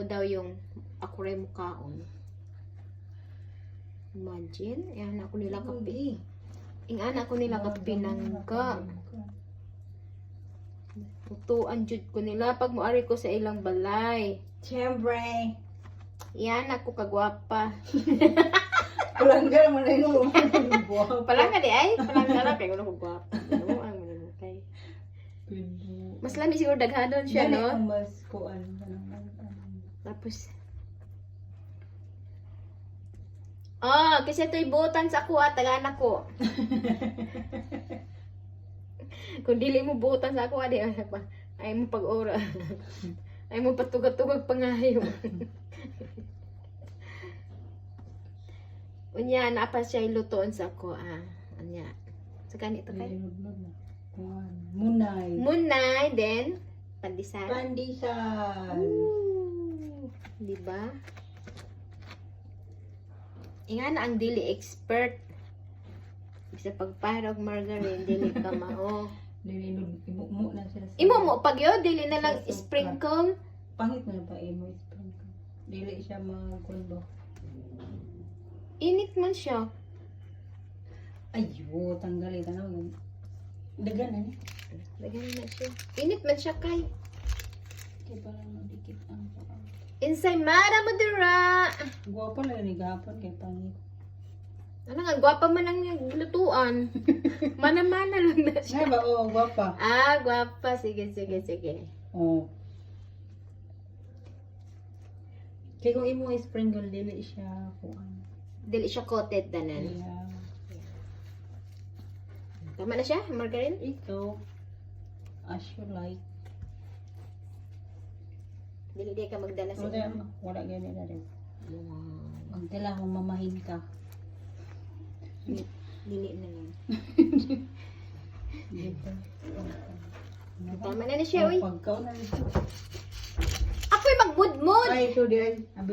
daw yung ako rin mukhaon. Imagine, yan ako nila kapi. Ing anak ko nila kapinangga. Tutuan jud ko nila pag moari ko sa ilang balay. Siyempre. Yan ako kagwapa. Palangga naman na yung Palangga di ay, palangga lang kay ulo ko gwapa. No, ang manunukay. Mas lami siguro daghanon siya, no? Mas kuan. Tapos kasi ito'y butan sa ako at taga-anak ko. Kung dili mo butan sa ako, adi anak pa. Ay mo pag-ora. Ay mo patugag-tugag pangayo. Unya, naapa siya ilutoon sa ako, Unya. Sa ganito kay? Munay. Munay, then, pandesal. Pandesal. Diba? Inga na ang dili expert. Bisa pagparog margarine, dili ka mao. Dili imu na siya. Imo mo pag yun, dili na lang Sa sprinkle. Pangit na ba imo sprinkle? Dili siya magkundo. Init man siya. Ayo, tanggalin tanong. Dagan na ni. Lagyan na siya. Init man siya kay. Kaya parang madikit ang paa. Insay Mara Madura. Gwapo lang ni gapon kay pangit. Ano nga, gwapa man ang lutuan. Mana-mana lang na siya. Nga ba? Oo, gwapa. Gwapa. Sige. Oo. Kaya kung imo sprinkle, dili siya kuan. Dili siya coated danan. Yeah. Tama na siya, margarine? Ito, as you like. Dili ka magdala sa Wala ganyan na rin. Magdala kung mamahin ka. Dili na yan. Dito. Tama na siya, uy. Pagkaon na rin. Ako'y magbudmod! Ay, ito din.